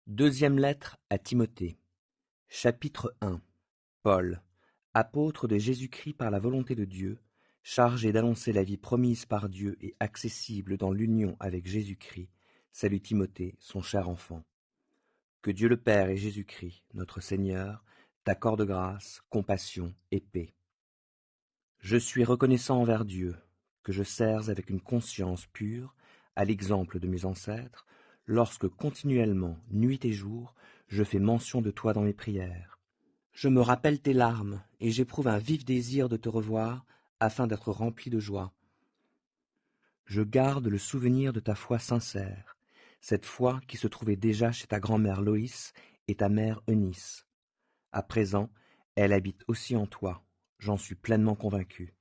Deuxième lettre à Timothée. Chapitre 1. Paul, apôtre de Jésus-Christ par la volonté de Dieu, chargé d'annoncer la vie promise par Dieu et accessible dans l'union avec Jésus-Christ, salue Timothée, son cher enfant. Que Dieu le Père et Jésus-Christ, notre Seigneur, t'accordent grâce, compassion et paix. Je suis reconnaissant envers Dieu, que je sers avec une conscience pure, à l'exemple de mes ancêtres, lorsque continuellement, nuit et jour, je fais mention de toi dans mes prières. Je me rappelle tes larmes, et j'éprouve un vif désir de te revoir, afin d'être rempli de joie. Je garde le souvenir de ta foi sincère, cette foi qui se trouvait déjà chez ta grand-mère Loïs et ta mère Eunice. À présent, elle habite aussi en toi, j'en suis pleinement convaincu.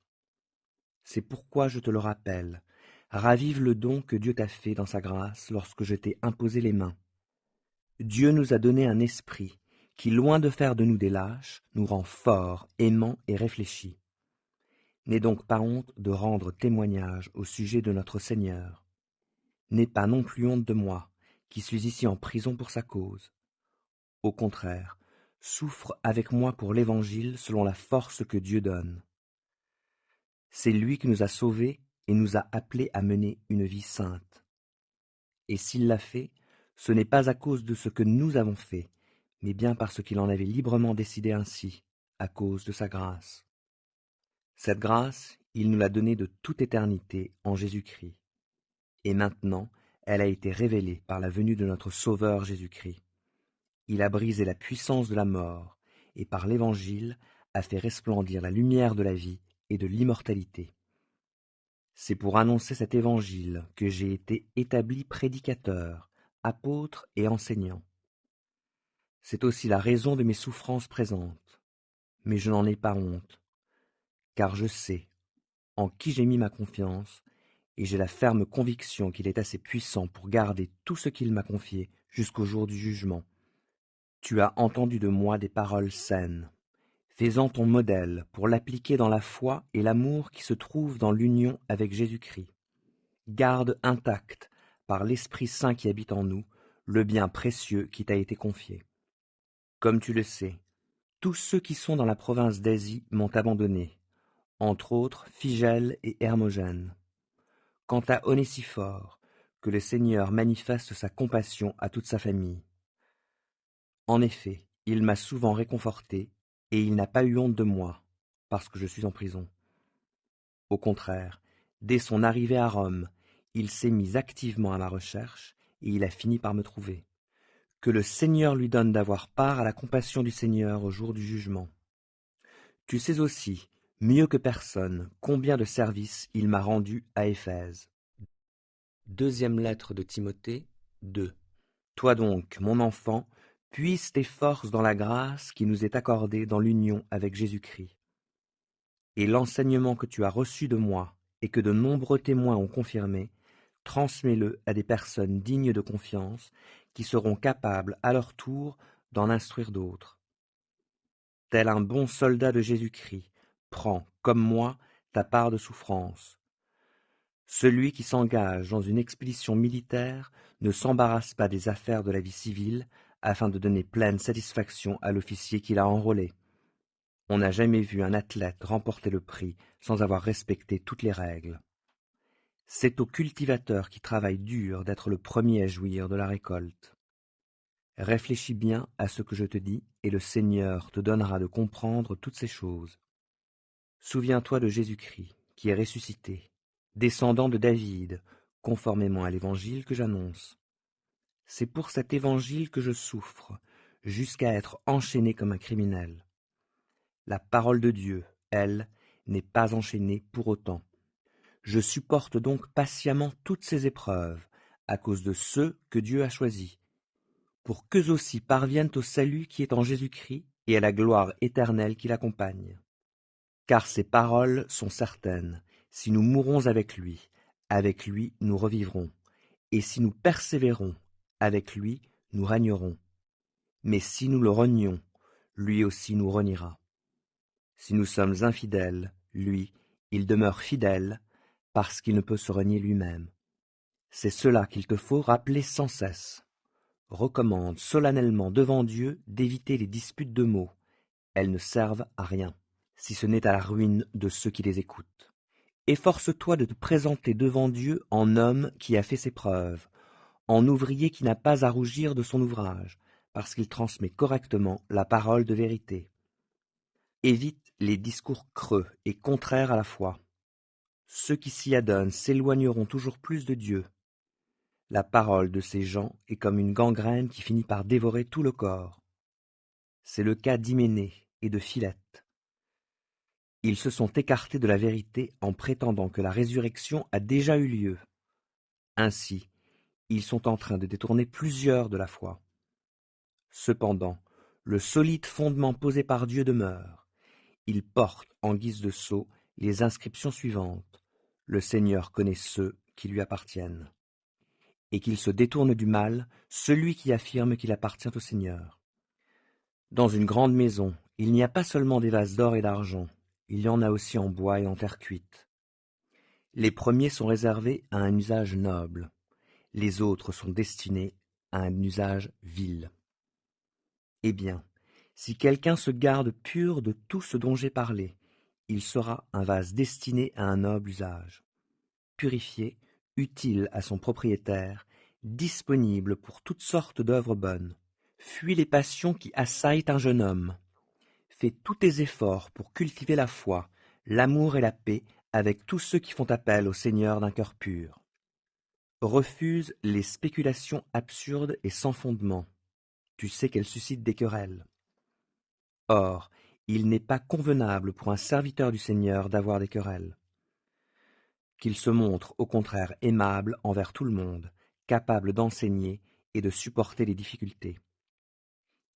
C'est pourquoi je te le rappelle, ravive le don que Dieu t'a fait dans sa grâce lorsque je t'ai imposé les mains. Dieu nous a donné un esprit qui, loin de faire de nous des lâches, nous rend forts, aimants et réfléchis. N'aie donc pas honte de rendre témoignage au sujet de notre Seigneur. N'aie pas non plus honte de moi, qui suis ici en prison pour sa cause. Au contraire, souffre avec moi pour l'Évangile selon la force que Dieu donne. C'est lui qui nous a sauvés et nous a appelés à mener une vie sainte. Et s'il l'a fait, ce n'est pas à cause de ce que nous avons fait, mais bien parce qu'il en avait librement décidé ainsi, à cause de sa grâce. Cette grâce, il nous l'a donnée de toute éternité en Jésus-Christ. Et maintenant, elle a été révélée par la venue de notre Sauveur Jésus-Christ. Il a brisé la puissance de la mort, et par l'Évangile a fait resplendir la lumière de la vie et de l'immortalité. C'est pour annoncer cet évangile que j'ai été établi prédicateur, apôtre et enseignant. C'est aussi la raison de mes souffrances présentes, mais je n'en ai pas honte, car je sais en qui j'ai mis ma confiance, et j'ai la ferme conviction qu'il est assez puissant pour garder tout ce qu'il m'a confié jusqu'au jour du jugement. Tu as entendu de moi des paroles saines. Fais-en ton modèle pour l'appliquer dans la foi et l'amour qui se trouvent dans l'union avec Jésus-Christ. Garde intact, par l'Esprit Saint qui habite en nous, le bien précieux qui t'a été confié. Comme tu le sais, tous ceux qui sont dans la province d'Asie m'ont abandonné, entre autres Phygèle et Hermogène. Quant à Onésiphore, que le Seigneur manifeste sa compassion à toute sa famille. En effet, il m'a souvent réconforté, et il n'a pas eu honte de moi, parce que je suis en prison. Au contraire, dès son arrivée à Rome, il s'est mis activement à ma recherche, et il a fini par me trouver. Que le Seigneur lui donne d'avoir part à la compassion du Seigneur au jour du jugement. Tu sais aussi, mieux que personne, combien de services il m'a rendu à Éphèse. Deuxième lettre de Timothée 2. Toi donc, mon enfant, puise tes forces dans la grâce qui nous est accordée dans l'union avec Jésus-Christ. Et l'enseignement que tu as reçu de moi et que de nombreux témoins ont confirmé, transmets-le à des personnes dignes de confiance qui seront capables à leur tour d'en instruire d'autres. Tel un bon soldat de Jésus-Christ, prends, comme moi, ta part de souffrance. Celui qui s'engage dans une expédition militaire ne s'embarrasse pas des affaires de la vie civile afin de donner pleine satisfaction à l'officier qui l'a enrôlé. On n'a jamais vu un athlète remporter le prix sans avoir respecté toutes les règles. C'est au cultivateur qui travaille dur d'être le premier à jouir de la récolte. Réfléchis bien à ce que je te dis, et le Seigneur te donnera de comprendre toutes ces choses. Souviens-toi de Jésus-Christ, qui est ressuscité, descendant de David, conformément à l'évangile que j'annonce. C'est pour cet évangile que je souffre, jusqu'à être enchaîné comme un criminel. La parole de Dieu, elle, n'est pas enchaînée pour autant. Je supporte donc patiemment toutes ces épreuves, à cause de ceux que Dieu a choisis, pour qu'eux aussi parviennent au salut qui est en Jésus-Christ et à la gloire éternelle qui l'accompagne. Car ces paroles sont certaines, si nous mourons avec lui nous revivrons, et si nous persévérons, avec lui nous régnerons. Mais si nous le renions, lui aussi nous reniera. Si nous sommes infidèles, lui, il demeure fidèle, parce qu'il ne peut se renier lui-même. C'est cela qu'il te faut rappeler sans cesse. recommande solennellement devant Dieu d'éviter les disputes de mots. Elles ne servent à rien, si ce n'est à la ruine de ceux qui les écoutent. Efforce-toi de te présenter devant Dieu en homme qui a fait ses preuves, en ouvrier qui n'a pas à rougir de son ouvrage, parce qu'il transmet correctement la parole de vérité. Évite les discours creux et contraires à la foi. Ceux qui s'y adonnent s'éloigneront toujours plus de Dieu. La parole de ces gens est comme une gangrène qui finit par dévorer tout le corps. C'est le cas d'Hyménée et de Philette. Ils se sont écartés de la vérité en prétendant que la résurrection a déjà eu lieu. Ainsi, ils sont en train de détourner plusieurs de la foi. Cependant, le solide fondement posé par Dieu demeure. Il porte en guise de sceau les inscriptions suivantes. Le Seigneur connaît ceux qui lui appartiennent. Et qu'il se détourne du mal, celui qui affirme qu'il appartient au Seigneur. Dans une grande maison, il n'y a pas seulement des vases d'or et d'argent, il y en a aussi en bois et en terre cuite. Les premiers sont réservés à un usage noble, les autres sont destinés à un usage vil. Eh bien, si quelqu'un se garde pur de tout ce dont j'ai parlé, il sera un vase destiné à un noble usage, purifié, utile à son propriétaire, disponible pour toutes sortes d'œuvres bonnes. Fuis les passions qui assaillent un jeune homme. Fais tous tes efforts pour cultiver la foi, l'amour et la paix avec tous ceux qui font appel au Seigneur d'un cœur pur. Refuse les spéculations absurdes et sans fondement. Tu sais qu'elles suscitent des querelles. Or, il n'est pas convenable pour un serviteur du Seigneur d'avoir des querelles. Qu'il se montre au contraire aimable envers tout le monde, capable d'enseigner et de supporter les difficultés.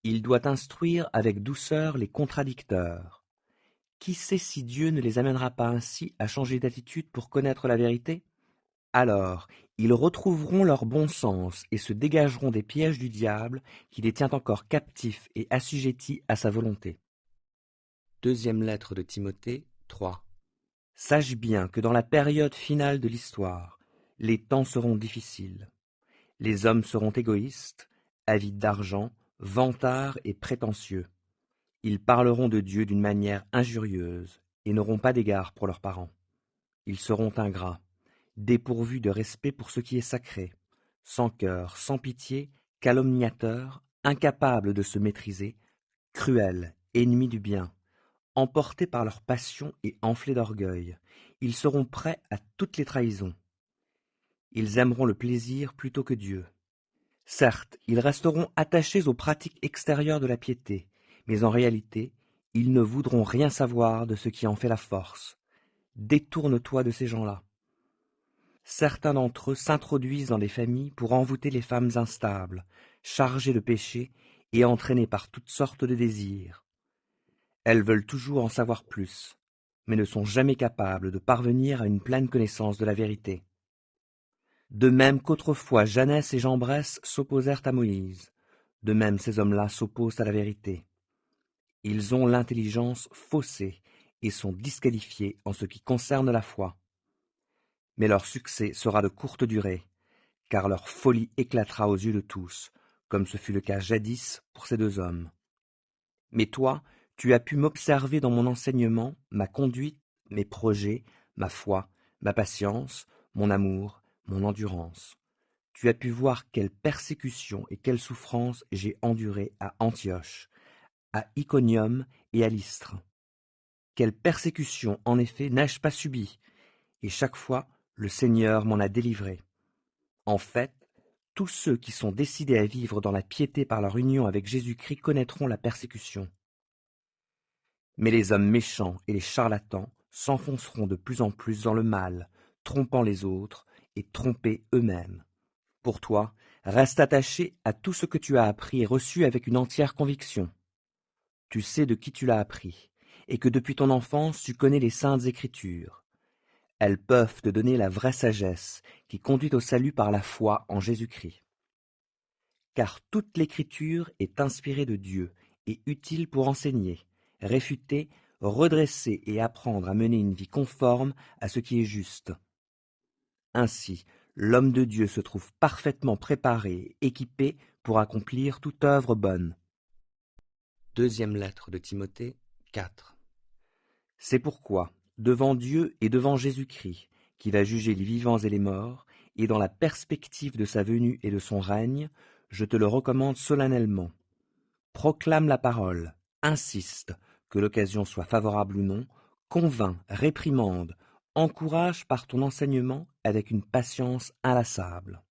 Il doit instruire avec douceur les contradicteurs. Qui sait si Dieu ne les amènera pas ainsi à changer d'attitude pour connaître la vérité? Alors, ils retrouveront leur bon sens et se dégageront des pièges du diable qui les tient encore captifs et assujettis à sa volonté. Deuxième lettre de Timothée 3. Sache bien que dans la période finale de l'histoire, les temps seront difficiles. Les hommes seront égoïstes, avides d'argent, vantards et prétentieux. Ils parleront de Dieu d'une manière injurieuse et n'auront pas d'égard pour leurs parents. Ils seront ingrats, dépourvus de respect pour ce qui est sacré, sans cœur, sans pitié, calomniateurs, incapables de se maîtriser, cruels, ennemis du bien, emportés par leur passion et enflés d'orgueil. Ils seront prêts à toutes les trahisons. Ils aimeront le plaisir plutôt que Dieu. Certes, ils resteront attachés aux pratiques extérieures de la piété, mais en réalité, ils ne voudront rien savoir de ce qui en fait la force. Détourne-toi de ces gens-là. Certains d'entre eux s'introduisent dans des familles pour envoûter les femmes instables, chargées de péché et entraînées par toutes sortes de désirs. Elles veulent toujours en savoir plus, mais ne sont jamais capables de parvenir à une pleine connaissance de la vérité. De même qu'autrefois Janès et Jambres s'opposèrent à Moïse, de même ces hommes-là s'opposent à la vérité. Ils ont l'intelligence faussée et sont disqualifiés en ce qui concerne la foi. Mais leur succès sera de courte durée, car leur folie éclatera aux yeux de tous, comme ce fut le cas jadis pour ces deux hommes. Mais toi, tu as pu m'observer dans mon enseignement, ma conduite, mes projets, ma foi, ma patience, mon amour, mon endurance. Tu as pu voir quelle persécution et quelle souffrance j'ai endurée à Antioche, à Iconium et à Lystre. Quelle persécution, en effet, n'ai-je pas subie, et chaque fois le Seigneur m'en a délivré. En fait, tous ceux qui sont décidés à vivre dans la piété par leur union avec Jésus-Christ connaîtront la persécution. Mais les hommes méchants et les charlatans s'enfonceront de plus en plus dans le mal, trompant les autres et trompés eux-mêmes. Pour toi, reste attaché à tout ce que tu as appris et reçu avec une entière conviction. Tu sais de qui tu l'as appris, et que depuis ton enfance tu connais les saintes Écritures. Elles peuvent te donner la vraie sagesse qui conduit au salut par la foi en Jésus-Christ. Car toute l'Écriture est inspirée de Dieu et utile pour enseigner, réfuter, redresser et apprendre à mener une vie conforme à ce qui est juste. Ainsi, l'homme de Dieu se trouve parfaitement préparé et équipé pour accomplir toute œuvre bonne. Deuxième lettre de Timothée 4. C'est pourquoi, devant Dieu et devant Jésus-Christ, qui va juger les vivants et les morts, et dans la perspective de sa venue et de son règne, je te le recommande solennellement. Proclame la parole, insiste, que l'occasion soit favorable ou non, convainc, réprimande, encourage par ton enseignement avec une patience inlassable.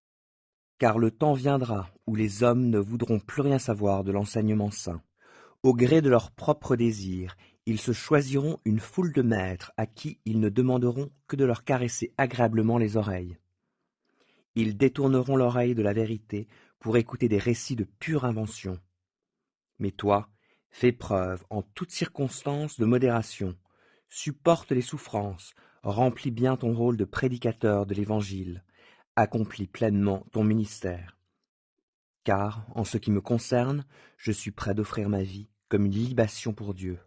Car le temps viendra où les hommes ne voudront plus rien savoir de l'enseignement saint. Au gré de leurs propres désirs, ils se choisiront une foule de maîtres à qui ils ne demanderont que de leur caresser agréablement les oreilles. Ils détourneront l'oreille de la vérité pour écouter des récits de pure invention. Mais toi, fais preuve en toutes circonstances de modération, supporte les souffrances, remplis bien ton rôle de prédicateur de l'Évangile, accomplis pleinement ton ministère. Car, en ce qui me concerne, je suis prêt d'offrir ma vie comme une libation pour Dieu.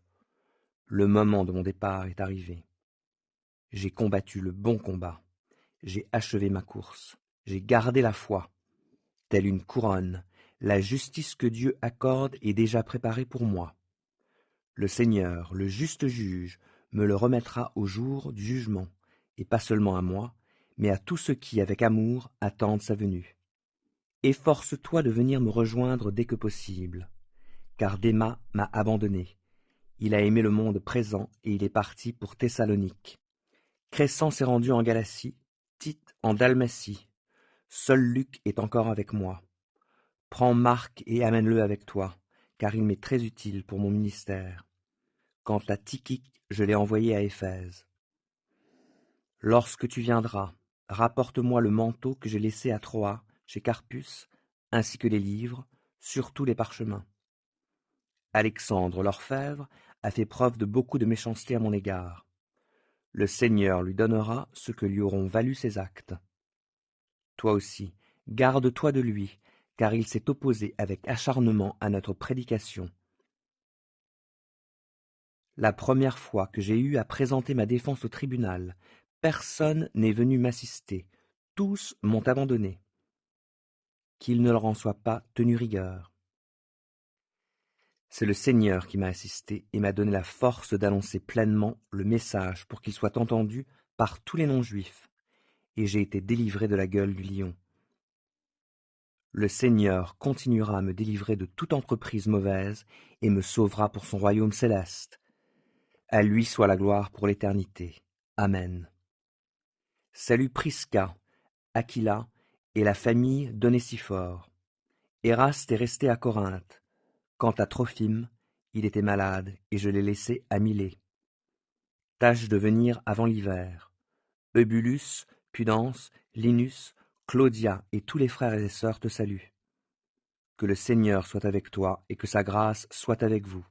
Le moment de mon départ est arrivé. J'ai combattu le bon combat, j'ai achevé ma course, j'ai gardé la foi. Telle une couronne, la justice que Dieu accorde est déjà préparée pour moi. Le Seigneur, le juste juge, me le remettra au jour du jugement, et pas seulement à moi, mais à tous ceux qui, avec amour, attendent sa venue. Efforce-toi de venir me rejoindre dès que possible, car Déma m'a abandonné. Il a aimé le monde présent et il est parti pour Thessalonique. Crescens s'est rendu en Galatie, Tite en Dalmatie. Seul Luc est encore avec moi. Prends Marc et amène-le avec toi, car il m'est très utile pour mon ministère. Quant à Tychique, je l'ai envoyé à Éphèse. Lorsque tu viendras, rapporte-moi le manteau que j'ai laissé à Troie, chez Carpus, ainsi que les livres, surtout les parchemins. Alexandre l'orfèvre a fait preuve de beaucoup de méchanceté à mon égard. Le Seigneur lui donnera ce que lui auront valu ses actes. Toi aussi, garde-toi de lui, car il s'est opposé avec acharnement à notre prédication. La première fois que j'ai eu à présenter ma défense au tribunal, personne n'est venu m'assister, tous m'ont abandonné. Qu'il ne leur en soit pas tenu rigueur. C'est le Seigneur qui m'a assisté et m'a donné la force d'annoncer pleinement le message pour qu'il soit entendu par tous les non-juifs, et j'ai été délivré de la gueule du lion. Le Seigneur continuera à me délivrer de toute entreprise mauvaise et me sauvera pour son royaume céleste. À lui soit la gloire pour l'éternité. Amen. Salut Prisca, Aquila et la famille d'Onésiphore. Éraste est resté à Corinthe. Quant à Trophime, il était malade et je l'ai laissé à Milet. Tâche de venir avant l'hiver. Eubulus, Pudence, Linus, Claudia et tous les frères et sœurs te saluent. Que le Seigneur soit avec toi et que sa grâce soit avec vous.